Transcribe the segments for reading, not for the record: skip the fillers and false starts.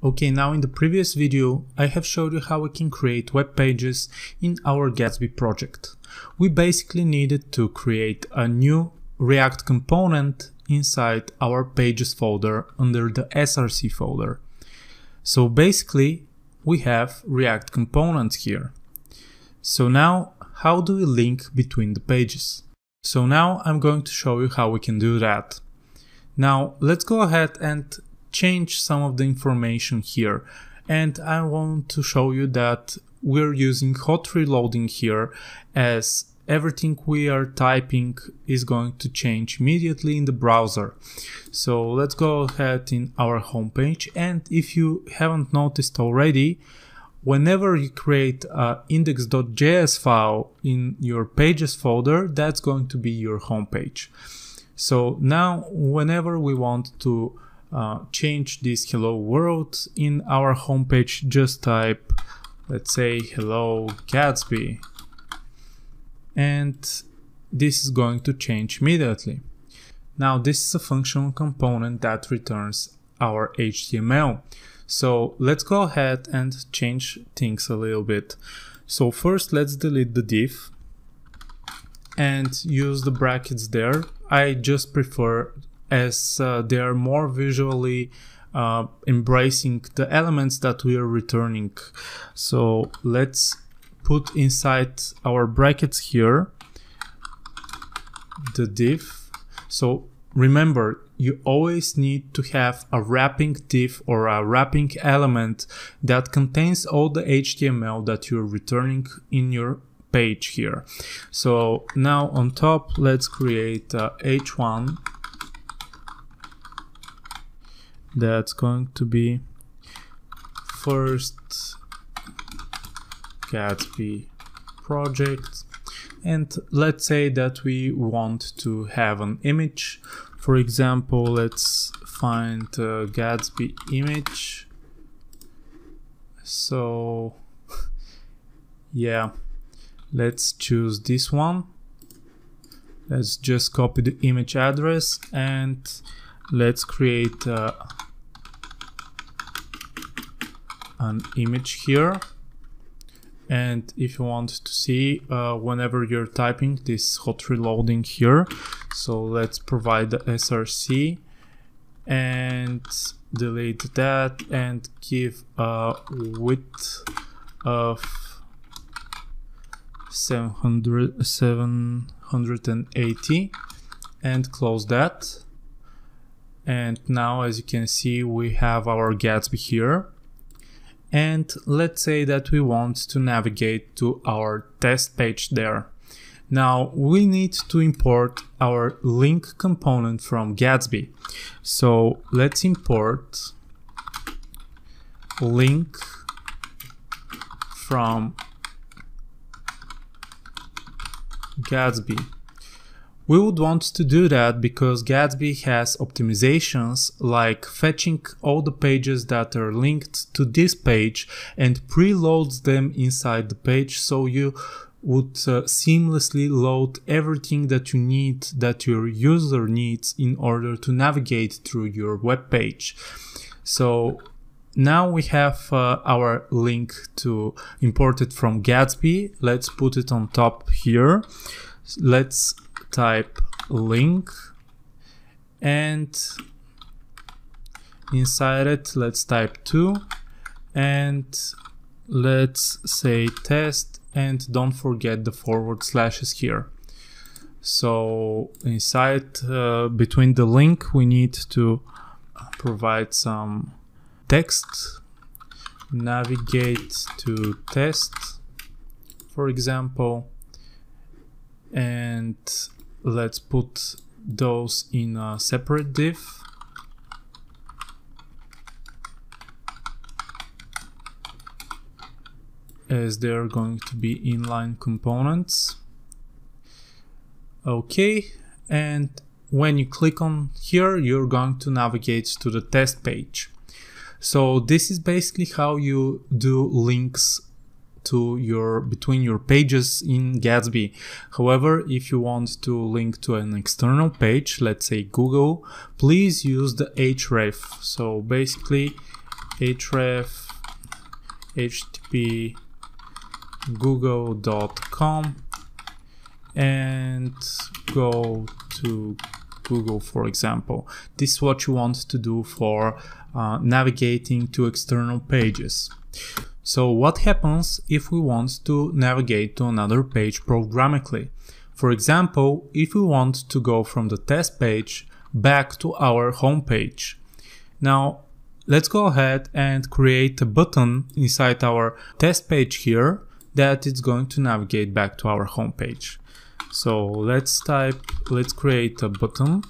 Okay, now in the previous video, I have showed you how we can create web pages in our Gatsby project. We basically needed to create a new React component inside our pages folder under the SRC folder. So basically, we have React components here. So now, how do we link between the pages? So now I'm going to show you how we can do that. Now, let's go ahead and change some of the information here, and I want to show you that we're using hot reloading here, as everything we are typing is going to change immediately in the browser. So let's go ahead in our homepage, and if you haven't noticed already, whenever you create an index.js file in your pages folder, that's going to be your homepage. So now whenever we want to change this hello world in our homepage, just type, let's say, hello Gatsby, and this is going to change immediately. Now this is a functional component that returns our HTML. So let's go ahead and change things a little bit. So first let's delete the div and use the brackets there. I just prefer, as they are more visually embracing the elements that we are returning. So let's put inside our brackets here the div. So remember, you always need to have a wrapping div or a wrapping element that contains all the HTML that you're returning in your page here. So now on top, let's create a h1 that's going to be first Gatsby project, and let's say that we want to have an image. For example, let's find Gatsby image. So yeah, let's choose this one. Let's just copy the image address and let's create an image here. And if you want to see whenever you're typing, this hot reloading here, so let's provide the SRC and delete that and give a width of 780 and close that. And now, as you can see, we have our Gatsby here. And let's say that we want to navigate to our test page there. Now we need to import our link component from Gatsby. So let's import link from Gatsby. We would want to do that because Gatsby has optimizations like fetching all the pages that are linked to this page and preloads them inside the page, so you would seamlessly load everything that you need, that your user needs, in order to navigate through your web page. So now we have our link to import it from Gatsby. Let's put it on top here. Let's type link, and inside it let's type 2 and let's say test, and don't forget the forward slashes here. So inside between the link we need to provide some text, navigate to test, for example, and let's put those in a separate div. As they're going to be inline components. Okay, and when you click on here, you're going to navigate to the test page. So this is basically how you do links to between your pages in Gatsby. However, if you want to link to an external page, let's say Google, please use the href. So basically href http google.com and go to Google, for example. This is what you want to do for navigating to external pages. So what happens if we want to navigate to another page programmatically? For example, if we want to go from the test page back to our home page. Now, let's go ahead and create a button inside our test page here that is going to navigate back to our home page. So let's create a button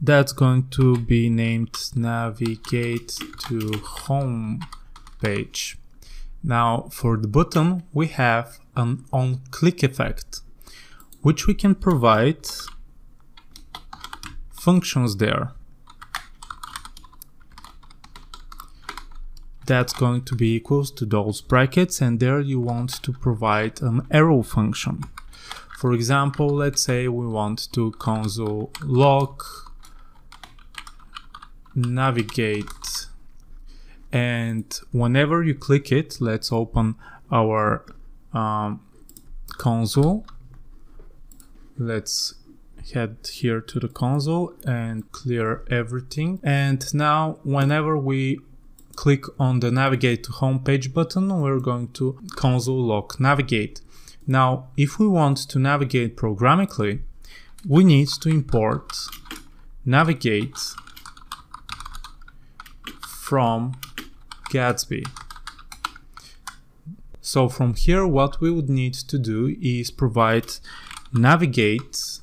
that's going to be named navigate to home page. Now for the button we have an on-click effect, which we can provide functions there. That's going to be equals to those brackets, and there you want to provide an arrow function. For example, let's say we want to console log navigate, and whenever you click it, let's open our console. Let's head here to the console and clear everything, and now whenever we click on the navigate to home page button, we're going to console log navigate. Now if we want to navigate programmatically, we need to import navigate from Gatsby. So from here what we would need to do is provide navigate,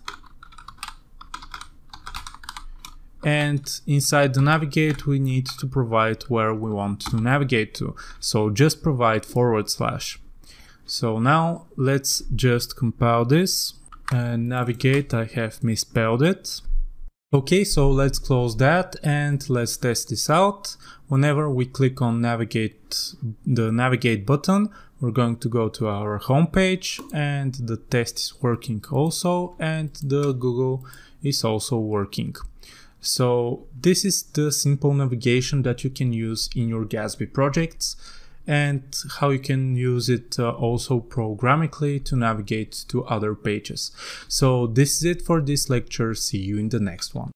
and inside the navigate we need to provide where we want to navigate to, so just provide /. So now let's just compile this and navigate. I have misspelled it. Okay, so let's close that and let's test this out. Whenever we click on navigate, the navigate button, we're going to go to our home page, and the test is working also, and the Google is also working. So this is the simple navigation that you can use in your Gatsby projects, and how you can use it also programmatically to navigate to other pages. So this is it for this lecture. See you in the next one.